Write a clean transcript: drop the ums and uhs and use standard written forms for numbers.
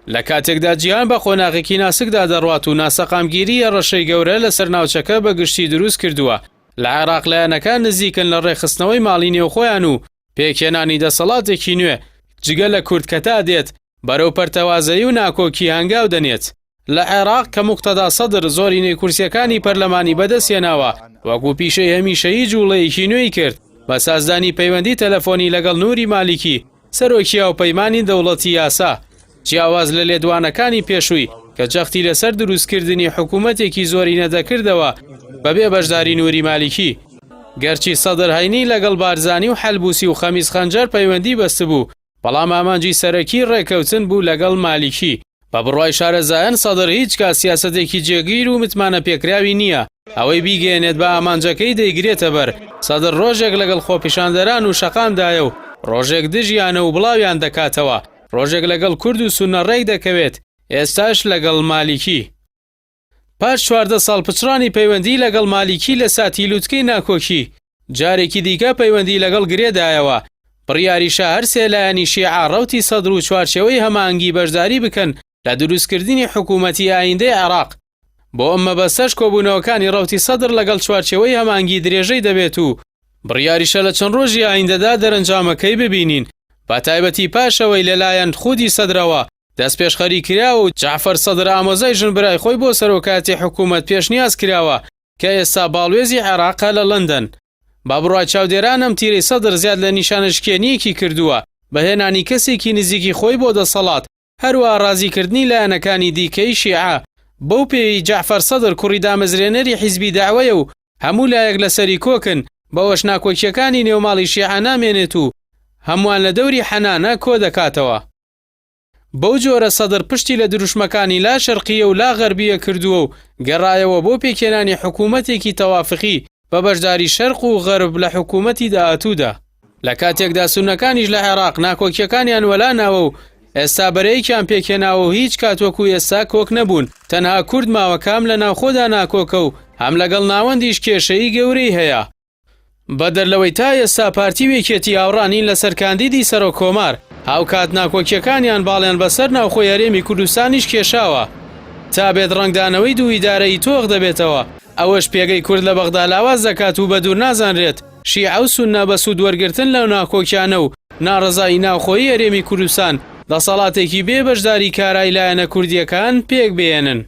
لە کاتێکدا جیهان بە خۆناغێکی ناسکدا دەڕوات و ناسەقامگیریە ڕەشەی گەورە لەسەر ناوچەکە بە گشتی دروست کردووە. لە عێراق لایەنەکان نزیکن لە ڕێخستنەوەی ماڵی نێوخۆیان و پێکهێنانی دەسەڵاتێکی نوێ جگە لە کوردکەتا دێت بەرەو پەرتەوازایی و ناکۆکی هەنگاو دەنێت. لە عێراق کە موقتەدا سەدر زۆرینەی کورسیەکانی پەرلەمانی بەدەستێناوە وەکو پیشەی هەمیشەیی جوڵەیەکی نوێی کرد بە سازدانی پەیوەندی تەلەفۆنی لەگەڵ نووری مالیکی سەرۆکیە و پەیمانی دەوڵەتی یاسا جیاواز لە لێدوانەکانی پێشووی کە جەختی لەسەر دروستکردنی حکوومەتێکی زۆری نەدەکردەوە بەبێ بەشداری نووری مالیکی. گەرچی سەدر هەینی لەگەڵ بارزانی و حەلبوسی و خەمیس خەنجەر پەیوەندی بەست بوو، بەڵام ئامانجی سەرەکی ڕێکەوتن بوو لەگەڵ مالیکی. بە بڕوای شارەزایەن سەدر هیچ کات سیاسەتێکی جێگیر و متمانە پێکراوی نییە ئەوەی بیگەێنێت بە ئامانجەکەی دەیگرێتە بەر. سەدر ڕۆژێک لەگەڵ خۆپیشاندەران و شەقامدایە و ڕۆژێک دژیانە و بڵاویان دەکاتەوە، ڕۆژێک لەگەڵ کورد و سونە ڕێک دەکەوێت، ئێستاش لەگەڵ مالیکی. پاش 14 ساڵ پچڕانی پەیوەندی لەگەڵ مالیکی لە ساتی لووتکەی ناکۆکی جارێکی دیکە پەیوەندی لەگەڵ گرێدایەوە. بڕیاریشە هەر سێلایەنی شیعە ڕەوتی سەدر و چوارچێوەی هەماهەنگی بەشداری بکەن لە دروستکردنی حکوومەتی ئایندەی عێراق. بۆ ئەمە بەسەش کۆبوونەوەکانی ڕەوتی سەدر لەگەڵ چوارچێوەی هەماهەنگی درێژەی دەبێت و بڕیاریشە لە چەند ڕۆژی ئایندەدا دەرەنجامەکەی ببینین، بە تایبەتی پاشەوەی لەلایەن خودی سەدرەوە دەست پێشخەری کراوە و جعفەر سەدر ئامۆزای ژنبرای خۆی بۆ سەرۆکاتی حکوومەت پێشنیاز کراوە کە ئێستا باڵوێزی عێراقە لە لەندەن. با بڕوای چاودێران ئەم تیرەی سەدر زیاد لە نیشانەشکێنیەکی کردووە بەهێنانی کەسێکی نزیکی خۆی بۆ دەسەڵات، هەروە ڕازیکردنی لایەنەکانی دیکەی شیعە. بەو پێوی جعفەر سەدر کوڕی دامەزرێنەری حیزبی داوەیە و هەموو لایەک لەسەری کۆکن بەوەش ناکۆکیەکانی نێوماڵی شیعە نامێنێت و هەمووان لە دەوری حەنانە کۆ دەکاتەوە. بەو جۆرە سەدر پشتی لە دروشمەکانی لا شەرقیە و لا غەربیە کردووە و گەڕایەوە بۆ پێکهێنانی حکوومەتێکی تەوافقی بە بەشداری شەرق و غەرب لە حکوومەتی داهاتوودا. لە کاتێکدا سونەکانیش لە عێراق ناکۆکیەکانیان وەلاناوە و ئێستا بەرەیەکیان پێکهێناوە و هیچ کاتوەکو ئێستا کۆک نەبوون، تەنها کورد ماوەکام لە ناوخۆدا ناکۆکە و هەم لەگەڵ ناوەندیش کێشەی گەورەی هەیە. بەدەرلەوەی تا ئێستا پارتی وێکێتی هاوڕانین لەسەر کاندیدی سەرۆک کۆمار، هاو کات ناکۆکیەکانیان باڵیان بەسەر ناوخۆی هەرێمی کوردستانیش کێشاوە تا بێت ڕنگدانەوەی دوو ئیدارەی تۆغ دەبێتەوە. ئەوەش پێگەی کورد لە بەغدا لاواز دەکات و بەدوور نازانرێت شیعە و سونە بە سوود وەرگرتن لەو ناکۆکیانە و ناڕەزایی ناوخۆیی هەرێمی کوردستان دەسەڵاتێکی بێ بەشداری کارای لایەنە کوردیەکان پێک بێنن.